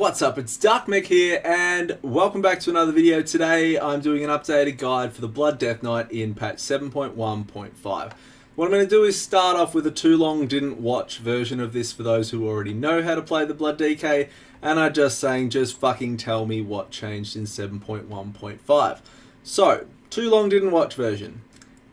What's up, it's Darkmech here, and welcome back to another video. Today I'm doing an updated guide for the Blood Death Knight in patch 7.1.5. What I'm going to do is start off with a too long didn't watch version of this for those who already know how to play the Blood DK, and are just saying just fucking tell me what changed in 7.1.5. So, too long didn't watch version.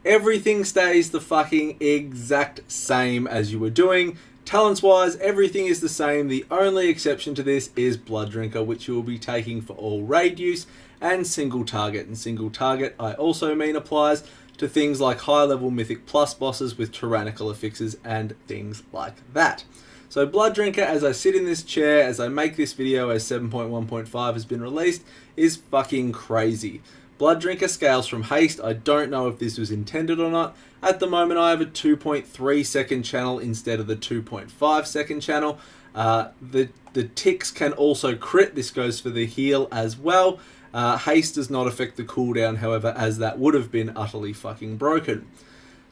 Everything stays the fucking exact same as you were doing. Talents wise, everything is the same. The only exception to this is Blood Drinker, which you will be taking for all raid use and single target. And single target I also mean applies to things like high level Mythic Plus bosses with tyrannical affixes and things like that. So Blood Drinker, as I sit in this chair, as I make this video, as 7.1.5 has been released, is fucking crazy. Blood Drinker scales from haste. I don't know if this was intended or not. At the moment I have a 2.3 second channel instead of the 2.5 second channel. The ticks can also crit. This goes for the heal as well. Haste does not affect the cooldown, however, as that would have been utterly fucking broken.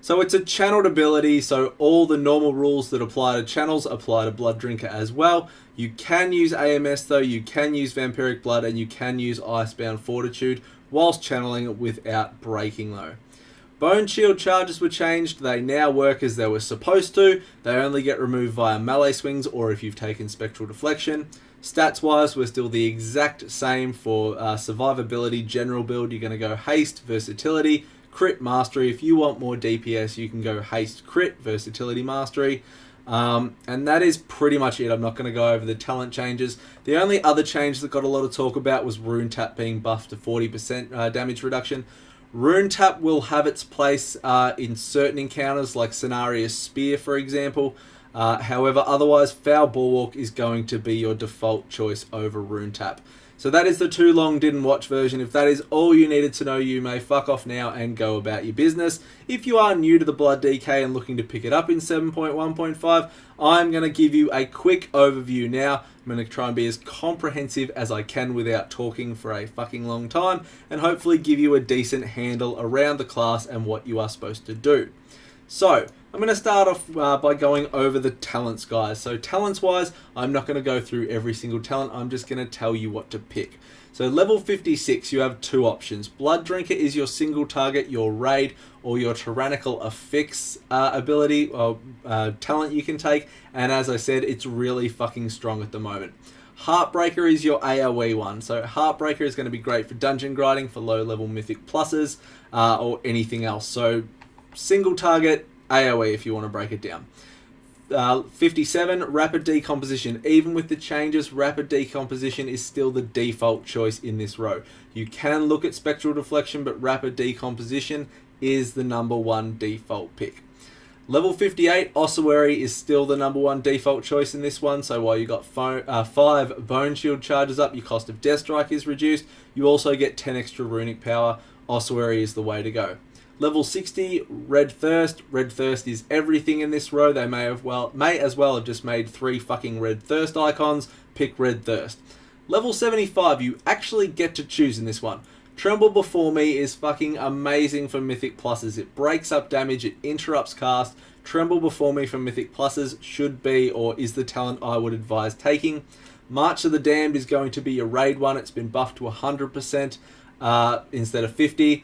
So it's a channeled ability, so all the normal rules that apply to channels apply to Blood Drinker as well. You can use AMS though, you can use Vampiric Blood, and you can use Icebound Fortitude whilst channeling it without breaking though. Bone Shield charges were changed. They now work as they were supposed to. They only get removed via melee swings or if you've taken Spectral Deflection. Stats wise, we're still the exact same for survivability, general build. You're going to go haste, versatility, crit, mastery. If you want more DPS, you can go haste, crit, versatility, mastery. And that is pretty much it. I'm not going to go over the talent changes. The only other change that got a lot of talk about was Rune Tap being buffed to 40% damage reduction. Rune Tap will have its place in certain encounters like Cenarius Spear, for example. However, otherwise, Foul Bulwark is going to be your default choice over Rune Tap. So that is the too long didn't watch version. If that is all you needed to know, you may fuck off now and go about your business. If you are new to the Blood DK and looking to pick it up in 7.1.5, I'm going to give you a quick overview now. I'm going to try and be as comprehensive as I can without talking for a fucking long time, and hopefully give you a decent handle around the class and what you are supposed to do. So, I'm going to start off by going over the talents, guys. So talents wise, I'm not going to go through every single talent. I'm just going to tell you what to pick. So level 56, you have two options. Blood Drinker is your single target, your raid, or your tyrannical affix ability or talent you can take. And as I said, it's really fucking strong at the moment. Heartbreaker is your AoE one. So Heartbreaker is going to be great for dungeon grinding, for low level mythic pluses, or anything else. So single target, AoE if you want to break it down. 57, Rapid Decomposition. Even with the changes, Rapid Decomposition is still the default choice in this row. You can look at Spectral Deflection, but Rapid Decomposition is the #1 default pick. Level 58, Ossuary is still the #1 default choice in this one. So while you got 5 Bone Shield charges up, your cost of Death Strike is reduced. You also get 10 extra runic power. Ossuary is the way to go. Level 60, Red Thirst. Red Thirst is everything in this row. They may as well have just made 3 fucking Red Thirst icons. Pick Red Thirst. Level 75, you actually get to choose in this one. Tremble Before Me is fucking amazing for Mythic Pluses. It breaks up damage, it interrupts cast. Tremble Before Me for Mythic Pluses should be, or is the talent I would advise taking. March of the Damned is going to be your raid one. It's been buffed to 100% instead of 50%.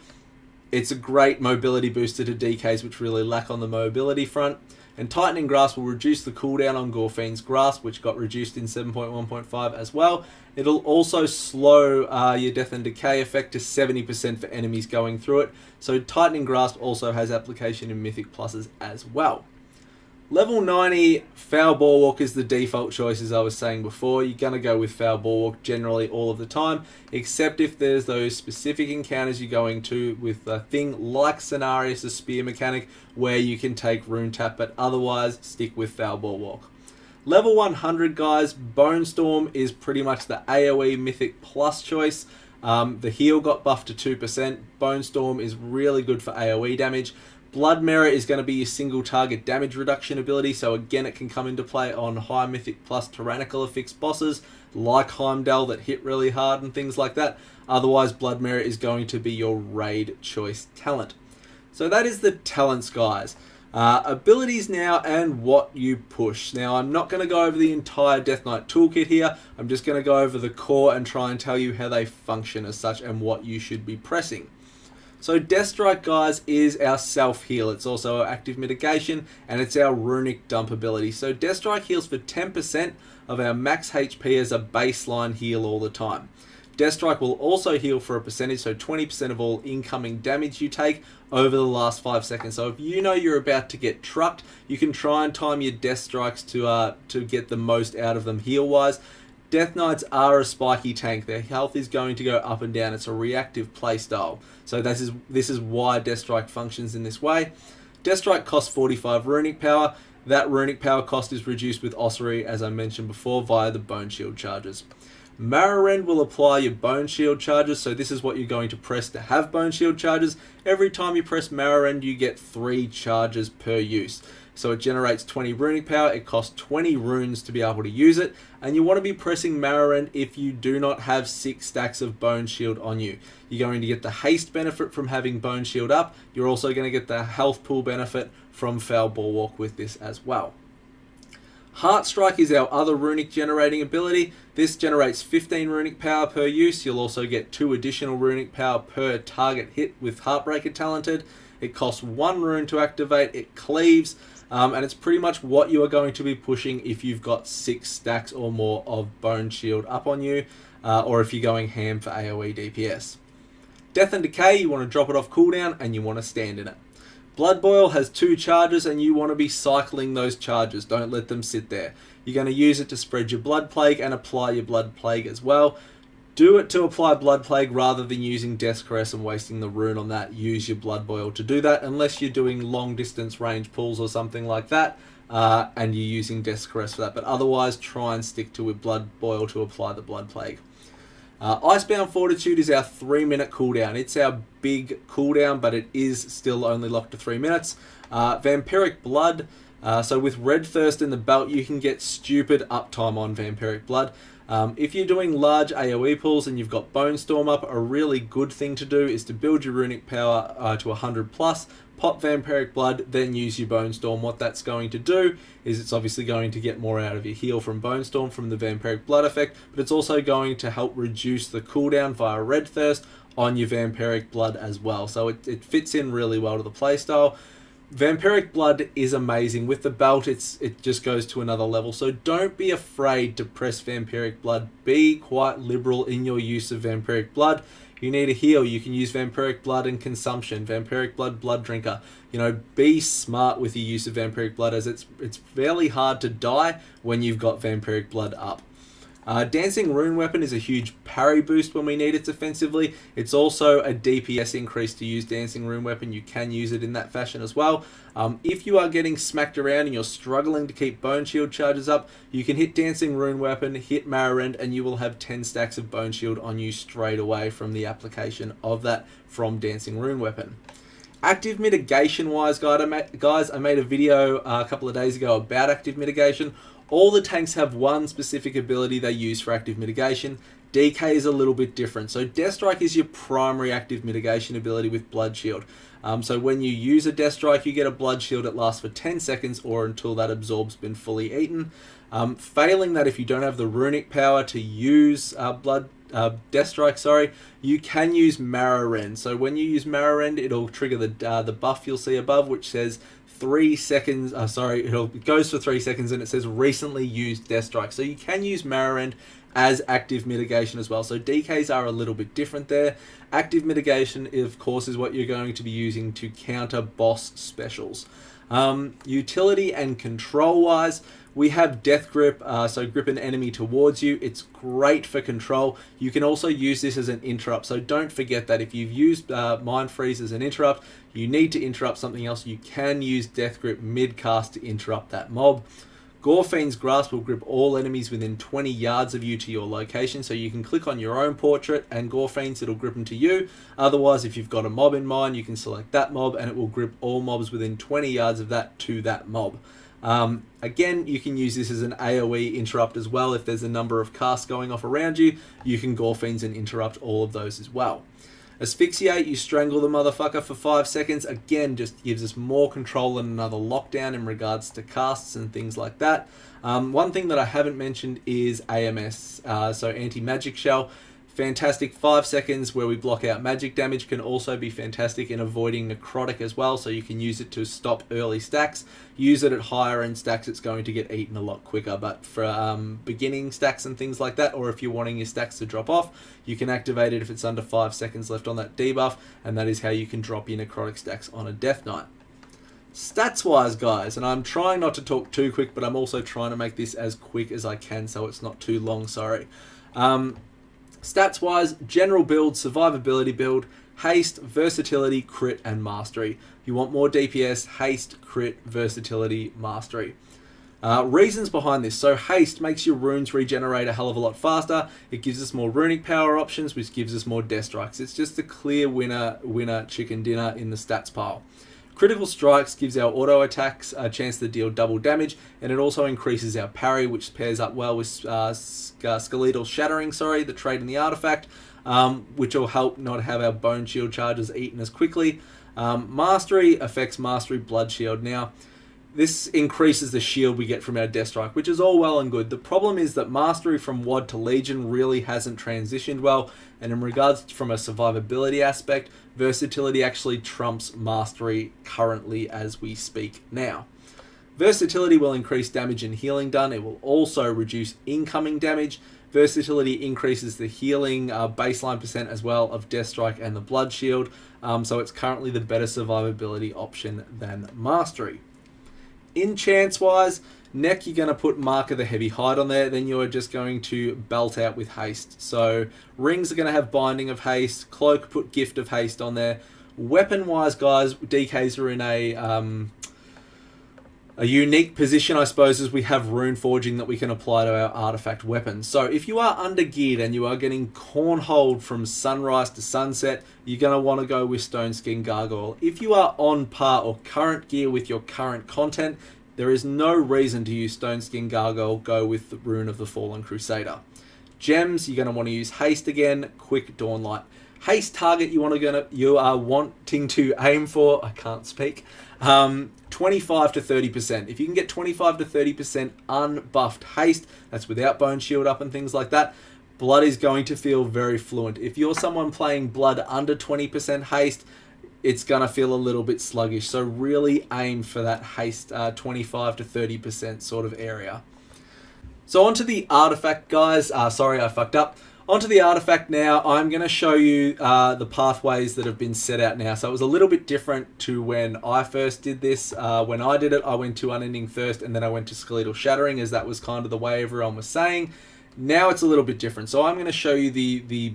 It's a great mobility booster to DKs which really lack on the mobility front. And Tightening Grasp will reduce the cooldown on Gorfine's Grasp, which got reduced in 7.1.5 as well. It'll also slow your Death and Decay effect to 70% for enemies going through it. So Tightening Grasp also has application in Mythic Pluses as well. Level 90, Foul Bulwark is the default choice, as I was saying before. You're going to go with Foul Bulwark generally all of the time, except if there's those specific encounters you're going to with a thing like Cenarius' Spear mechanic, where you can take Rune Tap, but otherwise stick with Foul Bulwark. Level 100, guys, Bone Storm is pretty much the AoE Mythic Plus choice. The heal got buffed to 2%. Bone Storm is really good for AoE damage. Blood Mirror is going to be your single target damage reduction ability, so again it can come into play on high mythic plus tyrannical affix bosses like Heimdall that hit really hard and things like that. Otherwise, Blood Mirror is going to be your raid choice talent. So that is the talents, guys. Abilities now and what you push. Now, I'm not going to go over the entire Death Knight toolkit here. I'm just going to go over the core and try and tell you how they function as such and what you should be pressing. So Death Strike, guys, is our self-heal. It's also our active mitigation, and it's our runic dump ability. So Death Strike heals for 10% of our max HP as a baseline heal all the time. Death Strike will also heal for a percentage, so 20% of all incoming damage you take over the last 5 seconds. So if you know you're about to get trucked, you can try and time your Death Strikes to get the most out of them heal-wise. Death Knights are a spiky tank. Their health is going to go up and down. It's a reactive playstyle. So this is why Death Strike functions in this way. Death Strike costs 45 runic power. That runic power cost is reduced with Ossuary, as I mentioned before, via the Bone Shield charges. Marrow Rend will apply your Bone Shield charges, so this is what you're going to press to have Bone Shield charges. Every time you press Marrow Rend, you get 3 charges per use. So it generates 20 runic power, it costs 20 runes to be able to use it, and you want to be pressing Marrow Rend if you do not have 6 stacks of Bone Shield on you. You're going to get the haste benefit from having Bone Shield up, you're also going to get the health pool benefit from Foul Bulwark with this as well. Heart Strike is our other runic generating ability. This generates 15 runic power per use. You'll also get 2 additional runic power per target hit with Heartbreaker talented. It costs 1 rune to activate, it cleaves, and it's pretty much what you are going to be pushing if you've got 6 stacks or more of Bone Shield up on you, or if you're going ham for AoE DPS. Death and Decay, you want to drop it off cooldown and you want to stand in it. Blood Boil has 2 charges and you want to be cycling those charges. Don't let them sit there. You're going to use it to spread your Blood Plague and apply your Blood Plague as well. Do it to apply Blood Plague rather than using Death Caress and wasting the rune on that. Use your Blood Boil to do that, unless you're doing long distance range pulls or something like that, and you're using Death Caress for that. But otherwise, try and stick to with Blood Boil to apply the Blood Plague. Icebound Fortitude is our 3-minute cooldown. It's our big cooldown, but it is still only locked to 3 minutes. Vampiric Blood. So with Red Thirst in the belt, you can get stupid uptime on Vampiric Blood. If you're doing large AoE pulls and you've got Bone Storm up, a really good thing to do is to build your runic power to 100 plus, pop Vampiric Blood, then use your Bone Storm. What that's going to do is it's obviously going to get more out of your heal from Bone Storm from the Vampiric Blood effect, but it's also going to help reduce the cooldown via Red Thirst on your Vampiric Blood as well. So it fits in really well to the playstyle. Vampiric Blood is amazing. With the belt, it just goes to another level. So don't be afraid to press Vampiric Blood. Be quite liberal in your use of Vampiric Blood. You need a heal, you can use Vampiric Blood and Consumption, Vampiric Blood, Blood Drinker. You know, be smart with your use of Vampiric Blood, as it's fairly hard to die when you've got Vampiric Blood up. Dancing Rune Weapon is a huge parry boost when we need it defensively. It's also a DPS increase to use Dancing Rune Weapon. You can use it in that fashion as well. If you are getting smacked around and you're struggling to keep Bone Shield charges up, you can hit Dancing Rune Weapon, hit Marrow Rend, and you will have 10 stacks of Bone Shield on you straight away from the application of that from Dancing Rune Weapon. Active mitigation wise, guys, I made a video a couple of days ago about active mitigation. All the tanks have one specific ability they use for active mitigation. DK is a little bit different. So Death Strike is your primary active mitigation ability with Blood Shield. So when you use a Death Strike, you get a Blood Shield. It lasts for 10 seconds or until that absorb's been fully eaten. Failing that, if you don't have the runic power to use Death Strike, you can use Marrow Rend. So when you use Marrow Rend, it'll trigger the buff you'll see above, which says 3 seconds, it goes for 3 seconds and it says recently used Death Strike. So you can use Marrow Rend as active mitigation as well. So DKs are a little bit different there. Active mitigation, of course, is what you're going to be using to counter boss specials. Utility and control wise, we have Death Grip, so grip an enemy towards you. It's great for control. You can also use this as an interrupt, so don't forget that if you've used Mind Freeze as an interrupt, you need to interrupt something else. You can use Death Grip mid-cast to interrupt that mob. Gorefiend's Grasp will grip all enemies within 20 yards of you to your location, so you can click on your own portrait and Gorefiend's, it'll grip them to you. Otherwise, if you've got a mob in mind, you can select that mob and it will grip all mobs within 20 yards of that to that mob. Again, you can use this as an AoE interrupt as well. If there's a number of casts going off around you, you can Gorefiend's and interrupt all of those as well. Asphyxiate, you strangle the motherfucker for 5 seconds. Again, just gives us more control and another lockdown in regards to casts and things like that. One thing that I haven't mentioned is AMS, so Anti-Magic Shell. Fantastic 5 seconds where we block out magic damage. Can also be fantastic in avoiding necrotic as well, so you can use it to stop early stacks. Use it at higher end stacks, it's going to get eaten a lot quicker, but for beginning stacks and things like that, or if you're wanting your stacks to drop off, you can activate it if it's under 5 seconds left on that debuff, and that is how you can drop your necrotic stacks on a Death Knight. Stats wise, guys, and I'm trying not to talk too quick, but I'm also trying to make this as quick as I can so it's not too long, sorry. Stats wise, general build, survivability build, haste, versatility, crit, and mastery. If you want more DPS, haste, crit, versatility, mastery. Reasons behind this. So haste makes your runes regenerate a hell of a lot faster. It gives us more runic power options, which gives us more death strikes. It's just a clear winner chicken dinner in the stats pile. Critical strikes gives our auto attacks a chance to deal double damage, and it also increases our parry, which pairs up well with skeletal shattering, the trait in the artifact, which will help not have our bone shield charges eaten as quickly. Mastery affects mastery blood shield. Now, this increases the shield we get from our Death Strike, which is all well and good. The problem is that Mastery from WoD to Legion really hasn't transitioned well, and in regards from a survivability aspect, Versatility actually trumps Mastery currently as we speak now. Versatility will increase damage and healing done. It will also reduce incoming damage. Versatility increases the healing baseline percent as well of Death Strike and the Blood Shield, so it's currently the better survivability option than Mastery. Enchants wise, neck you're going to put Mark of the Heavy Hide on there, then you're just going to belt out with haste. So rings are going to have Binding of Haste, cloak put Gift of Haste on there. Weapon wise, guys, DKs are in a unique position, I suppose, as we have rune forging that we can apply to our artifact weapons. So if you are undergeared and you are getting cornholed from sunrise to sunset, you're going to want to go with Stone Skin Gargoyle. If you are on par or current gear with your current content, there is no reason to use Stone Skin Gargoyle. Go with the Rune of the Fallen Crusader. Gems, you're going to want to use Haste again, Quick Dawnlight. Haste target you are wanting to aim for, I can't speak, 25 to 30%. If you can get 25 to 30% unbuffed haste, that's without bone shield up and things like that, blood is going to feel very fluent. If you're someone playing blood under 20% haste, it's going to feel a little bit sluggish. So really aim for that haste 25 to 30% sort of area. So onto the artifact, guys. Sorry, I fucked up. Onto the artifact now. I'm going to show you the pathways that have been set out now. So it was a little bit different to when I first did this. When I did it, I went to Unending Thirst and then I went to Skeletal Shattering, as that was kind of the way everyone was saying. Now it's a little bit different. So I'm going to show you the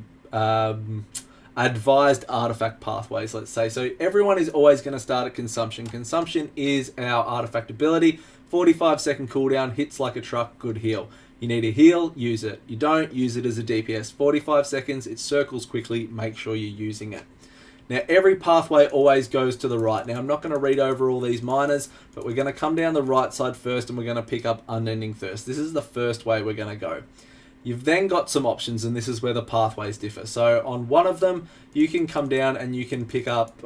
advised artifact pathways, let's say. So everyone is always going to start at Consumption. Consumption is our artifact ability. 45-second cooldown, hits like a truck, good heal. You need a heal, use it. You don't, use it as a DPS. 45 seconds, it circles quickly, make sure you're using it. Now, every pathway always goes to the right. Now, I'm not going to read over all these minors, but we're going to come down the right side first and we're going to pick up Unending Thirst. This is the first way we're going to go. You've then got some options, and this is where the pathways differ. So on one of them, you can come down and you can pick up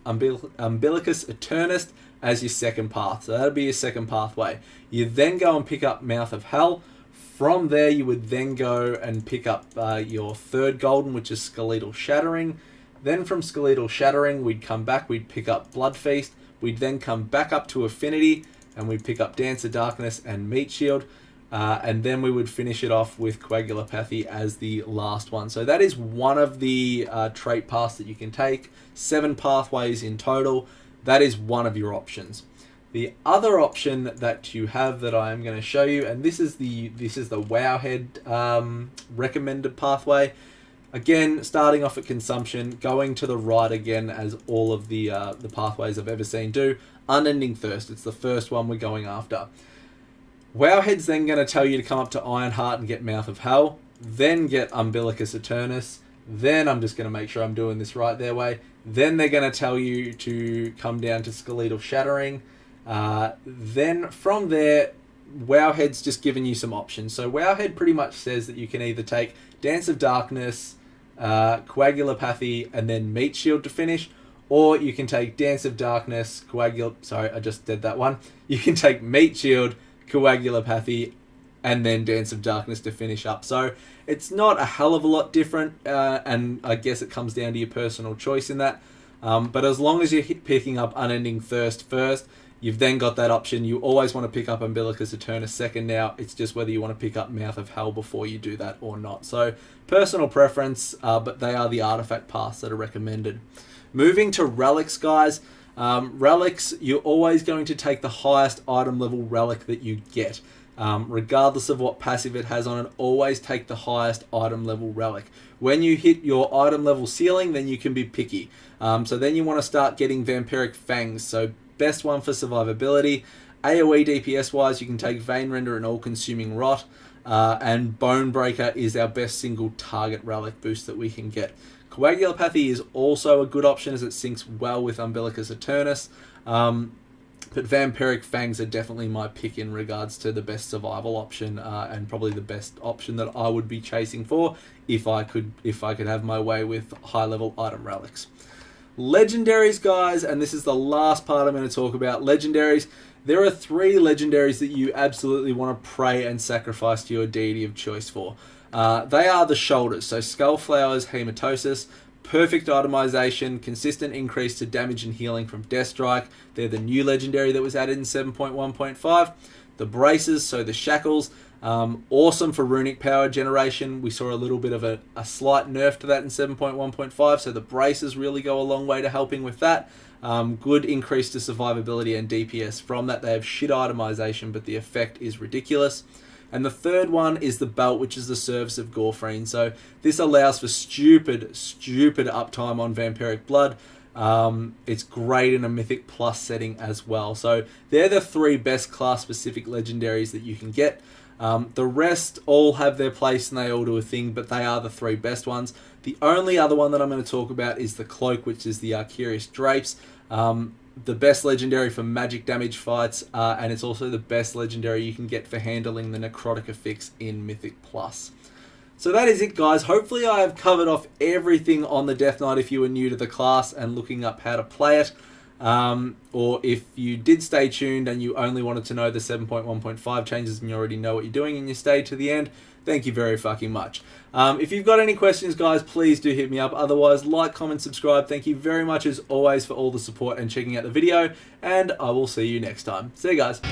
Umbilicus Eternist as your second path. So that'll be your second pathway. You then go and pick up Mouth of Hell. From there, you would then go and pick up your third golden, which is Skeletal Shattering. Then from Skeletal Shattering, we'd come back, we'd pick up Blood Feast. We'd then come back up to Affinity, and we'd pick up Dance of Darkness and Meat Shield. And then we would finish it off with Coagulopathy as the last one. So that is one of the trait paths that you can take. 7 pathways in total. That is one of your options. The other option that you have that I am going to show you, and this is the Wowhead recommended pathway. Again, starting off at Consumption, going to the right again, as all of the pathways I've ever seen do. Unending Thirst, it's the first one we're going after. Wowhead's then going to tell you to come up to Ironheart and get Mouth of Hell, then get Umbilicus Eternus, then I'm just going to make sure I'm doing this right their way, then they're going to tell you to come down to Skeletal Shattering, then from there, Wowhead's just giving you some options. So Wowhead pretty much says that you can either take Dance of Darkness, Coagulopathy, and then Meat Shield to finish. Or you can take Dance of Darkness, sorry, I just did that one. You can take Meat Shield, Coagulopathy, and then Dance of Darkness to finish up. So it's not a hell of a lot different, and I guess it comes down to your personal choice in that. But as long as you're picking up Unending Thirst first, you've then got that option. You always want to pick up Umbilicus Eternus second now. It's just whether you want to pick up Mouth of Hell before you do that or not. So personal preference, but they are the artifact paths that are recommended. Moving to relics, guys. Relics, you're always going to take the highest item level relic that you get. Regardless of what passive it has on it, always take the highest item level relic. When you hit your item level ceiling, then you can be picky. So then you want to start getting Vampiric Fangs. So best one for survivability. AoE DPS wise, you can take Vein Render and All Consuming Rot. And Bone Breaker is our best single target relic boost that we can get. Coagulopathy is also a good option as it syncs well with Umbilicus Eternus. But Vampiric Fangs are definitely my pick in regards to the best survival option, and probably the best option that I would be chasing for if I could have my way with high level item relics. Legendaries, guys, and this is the last part I'm going to talk about. Legendaries. There are 3 legendaries that you absolutely want to pray and sacrifice to your deity of choice for. They are the shoulders, so Skullflower's Hematosis, perfect itemization, consistent increase to damage and healing from Death Strike. They're the new legendary that was added in 7.1.5. The braces, so the shackles, awesome for runic power generation. We saw a little bit of a slight nerf to that in 7.1.5, so the braces really go a long way to helping with that. Good increase to survivability and DPS from that. They have shit itemization, but the effect is ridiculous. And the third one is the belt, which is the Service of Gorfreen. So this allows for stupid uptime on Vampiric Blood. It's great in a Mythic Plus setting as well. So they're the 3 best class-specific legendaries that you can get. The rest all have their place and they all do a thing, but they are the 3 best ones. The only other one that I'm going to talk about is the Cloak, which is the Arcurious Drapes. The best legendary for magic damage fights, and it's also the best legendary you can get for handling the Necrotic Affix in Mythic Plus. So that is it, guys. Hopefully I have covered off everything on the Death Knight if you are new to the class and looking up how to play it. Or if you did stay tuned and you only wanted to know the 7.1.5 changes and you already know what you're doing and you stayed to the end, thank you very fucking much. If you've got any questions, guys, please do hit me up. Otherwise, like, comment, subscribe. Thank you very much as always for all the support and checking out the video, and I will see you next time. See you guys.